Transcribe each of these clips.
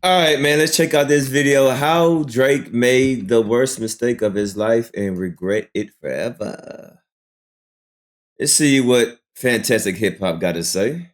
All right, man, let's check out this video. How Drake made the worst mistake of his life and regret it forever. Let's see what Fantastic Hip Hop got to say.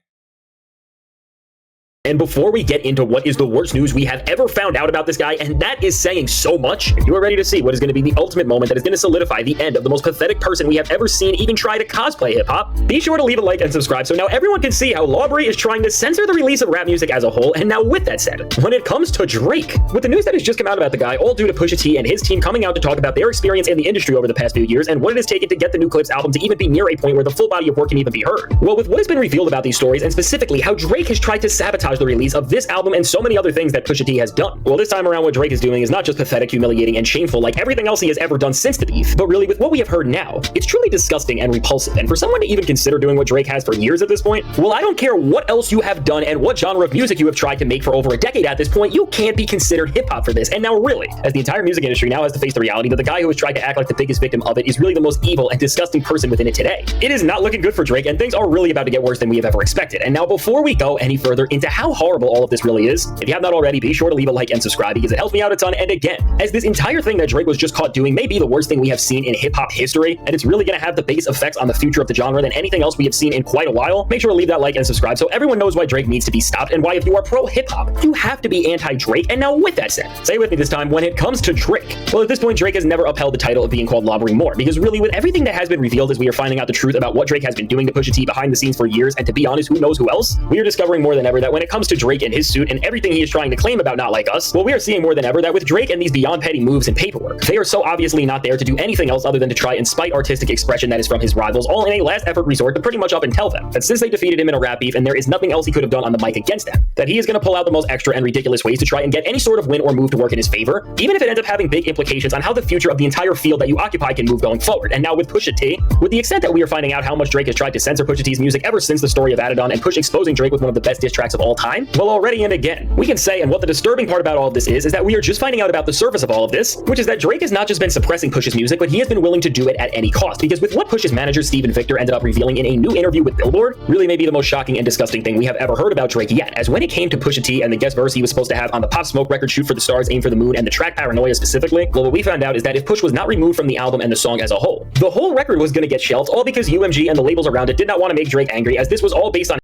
And before we get into what is the worst news we have ever found out about this guy, and that is saying so much, if you are ready to see what is going to be the ultimate moment that is going to solidify the end of the most pathetic person we have ever seen even try to cosplay hip-hop, be sure to leave a like and subscribe so now everyone can see how Lawbury is trying to censor the release of rap music as a whole. And now with that said, when it comes to Drake, with the news that has just come out about the guy, all due to Pusha T and his team coming out to talk about their experience in the industry over the past few years and what it has taken to get the New Clips album to even be near a point where the full body of work can even be heard. Well, with what has been revealed about these stories, and specifically how Drake has tried to sabotage the release of this album and so many other things that Pusha T has done. Well, this time around what Drake is doing is not just pathetic, humiliating, and shameful like everything else he has ever done since the beef, but really with what we have heard now, it's truly disgusting and repulsive. And for someone to even consider doing what Drake has for years at this point, well, I don't care what else you have done and what genre of music you have tried to make for over a decade at this point, you can't be considered hip-hop for this. And now really, as the entire music industry now has to face the reality that the guy who has tried to act like the biggest victim of it is really the most evil and disgusting person within it today. It is not looking good for Drake, and things are really about to get worse than we have ever expected. And now before we go any further into how horrible all of this really is, if you have not already, be sure to leave a like and subscribe because it helps me out a ton. And again, as this entire thing that Drake was just caught doing may be the worst thing we have seen in hip-hop history, and it's really going to have the biggest effects on the future of the genre than anything else we have seen in quite a while, make sure to leave that like and subscribe so everyone knows why Drake needs to be stopped and why if you are pro-hip-hop, you have to be anti-Drake. And now with that said, say with me this time, when it comes to Drake, well, at this point, Drake has never upheld the title of being called Lawbury more, because really with everything that has been revealed as we are finding out the truth about what Drake has been doing to Pusha T behind the scenes for years, and to be honest, who knows who else, we are discovering more than ever that when it comes to Drake and his suit and everything he is trying to claim about not like us, well, we are seeing more than ever that with Drake and these beyond petty moves and paperwork, they are so obviously not there to do anything else other than to try and spite artistic expression that is from his rivals, all in a last effort resort to pretty much up and tell them that since they defeated him in a rap beef and there is nothing else he could have done on the mic against them, that he is going to pull out the most extra and ridiculous ways to try and get any sort of win or move to work in his favor, even if it ends up having big implications on how the future of the entire field that you occupy can move going forward. And now with Pusha T, with the extent that we are finding out how much Drake has tried to censor Pusha T's music ever since the story of Adidon and Push exposing Drake with one of the best diss tracks of all time, well, already and again, we can say, and what the disturbing part about all of this is that we are just finding out about the surface of all of this, which is that Drake has not just been suppressing Push's music, but he has been willing to do it at any cost. Because with what Push's manager Steven Victor ended up revealing in a new interview with Billboard, really may be the most shocking and disgusting thing we have ever heard about Drake yet. As when it came to Pusha T and the guest verse he was supposed to have on the Pop Smoke record Shoot for the Stars, Aim for the Moon, and the track Paranoia specifically, well, what we found out is that if Push was not removed from the album and the song as a whole, the whole record was going to get shelved, all because UMG and the labels around it did not want to make Drake angry, as this was all based on.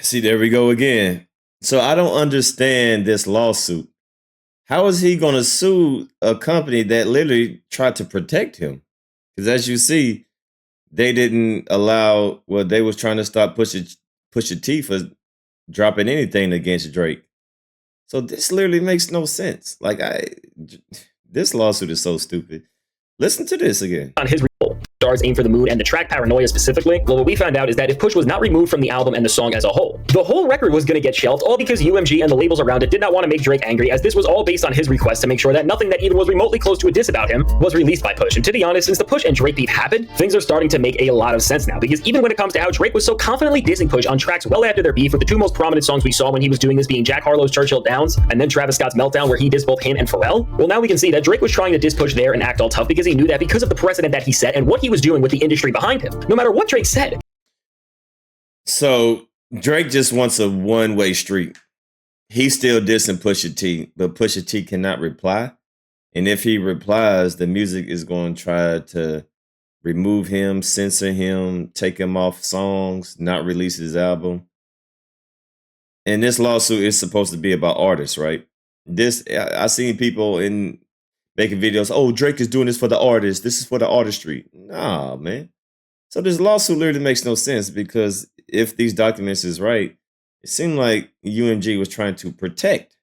See, there we go again. So I don't understand this lawsuit. How is he going to sue a company that literally tried to protect him? Because as you see, they didn't allow, well, they was trying to stop Pusha T for dropping anything against Drake. So this literally makes no sense. Like, this lawsuit is so stupid. Listen to this again. On his Stars, Aim for the Moon, and the track Paranoia specifically, well, what we found out is that if Push was not removed from the album and the song as a whole, the whole record was going to get shelved, all because UMG and the labels around it did not want to make Drake angry, as this was all based on his request to make sure that nothing that even was remotely close to a diss about him was released by Push. And to be honest, since the Push and Drake beef happened, things are starting to make a lot of sense now, because even when it comes to how Drake was so confidently dissing Push on tracks well after their beef, with the two most prominent songs we saw when he was doing this being Jack Harlow's Churchill Downs and then Travis Scott's Meltdown, where he dissed both him and Pharrell, well, now we can see that Drake was trying to diss Push there and act all tough because he knew that because of the precedent that he set and what he was doing with the industry behind him, no matter what Drake said. So Drake just wants a one-way street. He's still dissing Pusha T, but Pusha T cannot reply. And if he replies, the music is going to try to remove him, censor him, take him off songs, not release his album. And this lawsuit is supposed to be about artists, right? I seen people making videos, oh, Drake is doing this for the artists. This is for the artistry. Nah, man. So this lawsuit literally makes no sense, because if these documents is right, it seemed like UMG was trying to protect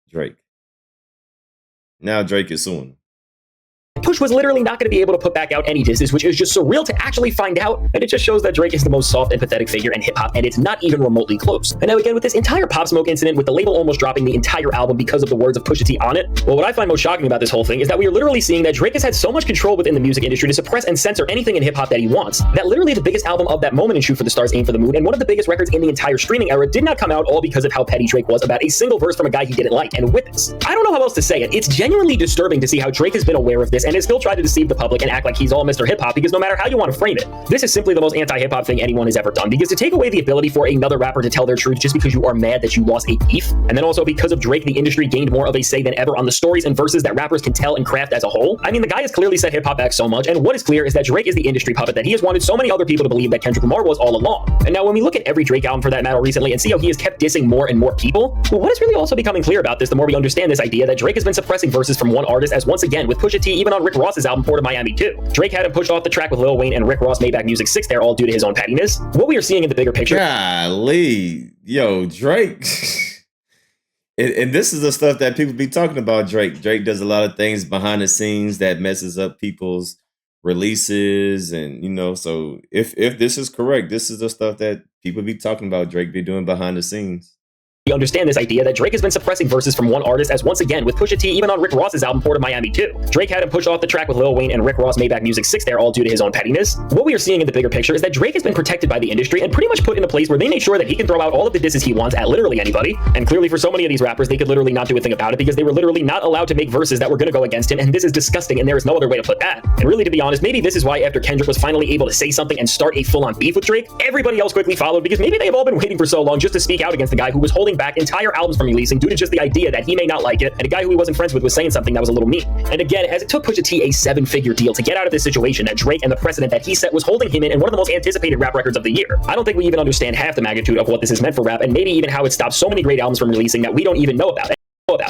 Drake. Now Drake is suing him. Push was literally not going to be able to put back out any disses, which is just surreal to actually find out. And it just shows that Drake is the most soft and pathetic figure in hip-hop, and it's not even remotely close. And now again, with this entire Pop Smoke incident, with the label almost dropping the entire album because of the words of Pusha T on it, well, what I find most shocking about this whole thing is that we are literally seeing that Drake has had so much control within the music industry to suppress and censor anything in hip-hop that he wants, that literally the biggest album of that moment in Shoot for the Stars, Aim for the Moon, and one of the biggest records in the entire streaming era did not come out, all because of how petty Drake was about a single verse from a guy he didn't like. And with this, I don't know how else to say it. It's genuinely disturbing to see how Drake has been aware of this and has still tried to deceive the public and act like he's all Mr. Hip Hop because no matter how you want to frame it, this is simply the most anti-hip hop thing anyone has ever done. Because to take away the ability for another rapper to tell their truth just because you are mad that you lost a beef, and then also because of Drake, the industry gained more of a say than ever on the stories and verses that rappers can tell and craft as a whole. I mean, the guy has clearly set hip hop back so much, and what is clear is that Drake is the industry puppet that he has wanted so many other people to believe that Kendrick Lamar was all along. And now when we look at every Drake album for that matter recently and see how he has kept dissing more and more people, well, what is really also becoming clear about this the more we understand this idea that Drake has been suppressing verses from one artist, as once again with Pusha T even on Rick Ross's album Port of Miami 2. Drake had him pushed off the track with Lil Wayne and Rick Ross Maybach Music 6 there, all due to his own pettiness. What we are seeing in the bigger picture. Golly, yo, Drake. And this is the stuff that people be talking about Drake. Drake does a lot of things behind the scenes that messes up people's releases. And, so if this is correct, this is the stuff that people be talking about Drake be doing behind the scenes. We understand this idea that Drake has been suppressing verses from one artist, as once again with Pusha T even on Rick Ross's album Port of Miami 2. Drake had him pushed off the track with Lil Wayne and Rick Ross Maybach Music 6 there, all due to his own pettiness. What we are seeing in the bigger picture is that Drake has been protected by the industry and pretty much put in a place where they make sure that he can throw out all of the disses he wants at literally anybody. And clearly for so many of these rappers, they could literally not do a thing about it because they were literally not allowed to make verses that were going to go against him, and this is disgusting and there is no other way to put that. And really, to be honest, maybe this is why after Kendrick was finally able to say something and start a full-on beef with Drake, everybody else quickly followed because maybe they have all been waiting for so long just to speak out against the guy who was holding back entire albums from releasing due to just the idea that he may not like it, and a guy who he wasn't friends with was saying something that was a little mean. And again, as it took Pusha T a 7-figure deal to get out of this situation that Drake and the precedent that he set was holding him in one of the most anticipated rap records of the year, I don't think we even understand half the magnitude of what this has meant for rap, and maybe even how it stopped so many great albums from releasing that we don't even know about.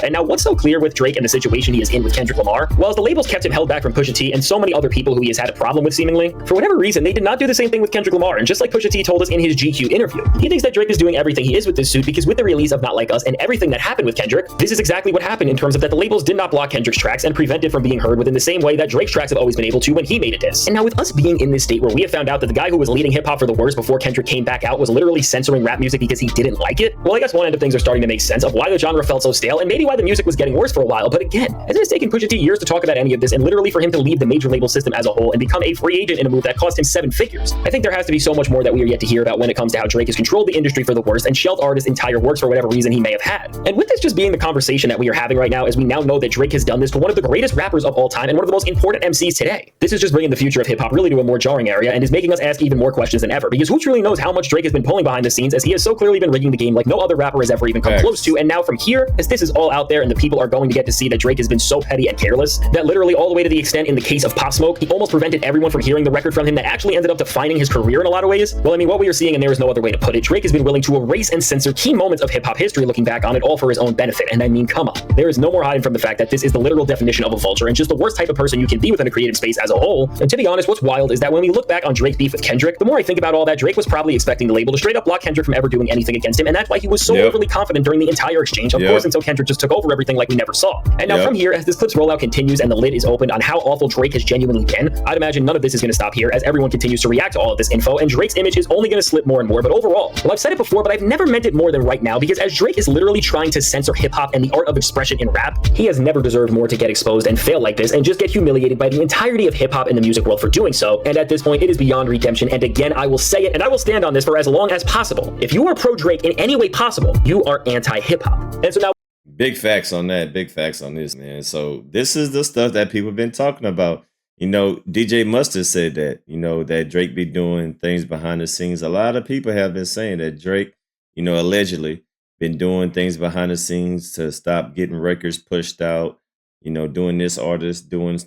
And now what's so clear with Drake and the situation he is in with Kendrick Lamar? Well, as the labels kept him held back from Pusha T and so many other people who he has had a problem with seemingly, for whatever reason, they did not do the same thing with Kendrick Lamar. And just like Pusha T told us in his GQ interview, he thinks that Drake is doing everything he is with this suit because with the release of Not Like Us and everything that happened with Kendrick, this is exactly what happened in terms of that the labels did not block Kendrick's tracks and prevent it from being heard within the same way that Drake's tracks have always been able to when he made a diss. And now with us being in this state where we have found out that the guy who was leading hip hop for the worst before Kendrick came back out was literally censoring rap music because he didn't like it, well, I guess one end of things are starting to make sense of why the genre felt so stale and maybe why the music was getting worse for a while. But again, as it has taken Pusha T years to talk about any of this and literally for him to leave the major label system as a whole and become a free agent in a move that cost him 7 figures, I think there has to be so much more that we are yet to hear about when it comes to how Drake has controlled the industry for the worst and shelved artists' entire works for whatever reason he may have had. And with this just being the conversation that we are having right now, as we now know that Drake has done this to one of the greatest rappers of all time and one of the most important MCs today, this is just bringing the future of hip hop really to a more jarring area and is making us ask even more questions than ever, because who truly knows how much Drake has been pulling behind the scenes, as he has so clearly been rigging the game like no other rapper has ever even come close to. And now from here, as this is all out there and the people are going to get to see that Drake has been so petty and careless that literally all the way to the extent in the case of Pop Smoke, he almost prevented everyone from hearing the record from him that actually ended up defining his career in a lot of ways. Well, I mean, what we are seeing, and there is no other way to put it, Drake has been willing to erase and censor key moments of hip-hop history looking back on it all for his own benefit. And I mean, come on. There is no more hiding from the fact that this is the literal definition of a vulture and just the worst type of person you can be within a creative space as a whole. And to be honest, what's wild is that when we look back on Drake's beef with Kendrick, the more I think about all that, Drake was probably expecting the label to straight up block Kendrick from ever doing anything against him, and that's why he was so overly confident during the entire exchange, of course, until Kendrick just took over everything like we never saw. And now from here, as this clip's rollout continues and the lid is opened on how awful Drake has genuinely been, I'd imagine none of this is going to stop here as everyone continues to react to all of this info, and Drake's image is only going to slip more and more. But overall, well, I've said it before, but I've never meant it more than right now, because as Drake is literally trying to censor hip-hop and the art of expression in rap, he has never deserved more to get exposed and fail like this and just get humiliated by the entirety of hip-hop and the music world for doing so. And at this point, it is beyond redemption, and again, I will say it and I will stand on this for as long as possible. If you are pro-Drake in any way possible, you are anti-hip-hop. And so now, big facts on that. Big facts on this, man. So this is the stuff that people have been talking about. DJ Mustard said that, that Drake be doing things behind the scenes. A lot of people have been saying that Drake, allegedly been doing things behind the scenes to stop getting records pushed out, doing this artist, doing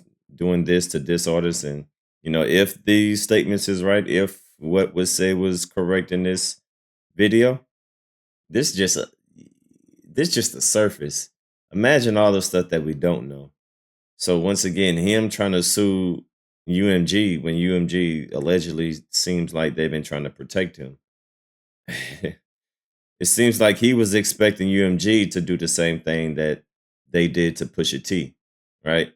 this to this artist. And, if these statements is right, if what was said was correct in this video, this just the surface. Imagine all the stuff that we don't know. So once again, him trying to sue UMG when UMG allegedly seems like they've been trying to protect him. It seems like he was expecting UMG to do the same thing that they did to Pusha T, right?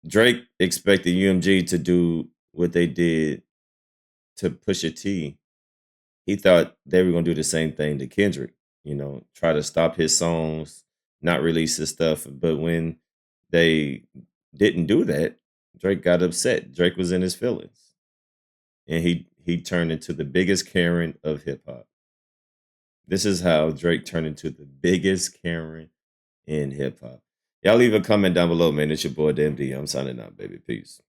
Drake expected UMG to do what they did to Pusha T. He thought they were going to do the same thing to Kendrick, try to stop his songs, not release his stuff. But when they didn't do that, Drake got upset. Drake was in his feelings. And he turned into the biggest Karen of hip hop. This is how Drake turned into the biggest Karen in hip hop. Y'all leave a comment down below, man. It's your boy DMD. I'm signing out, baby. Peace.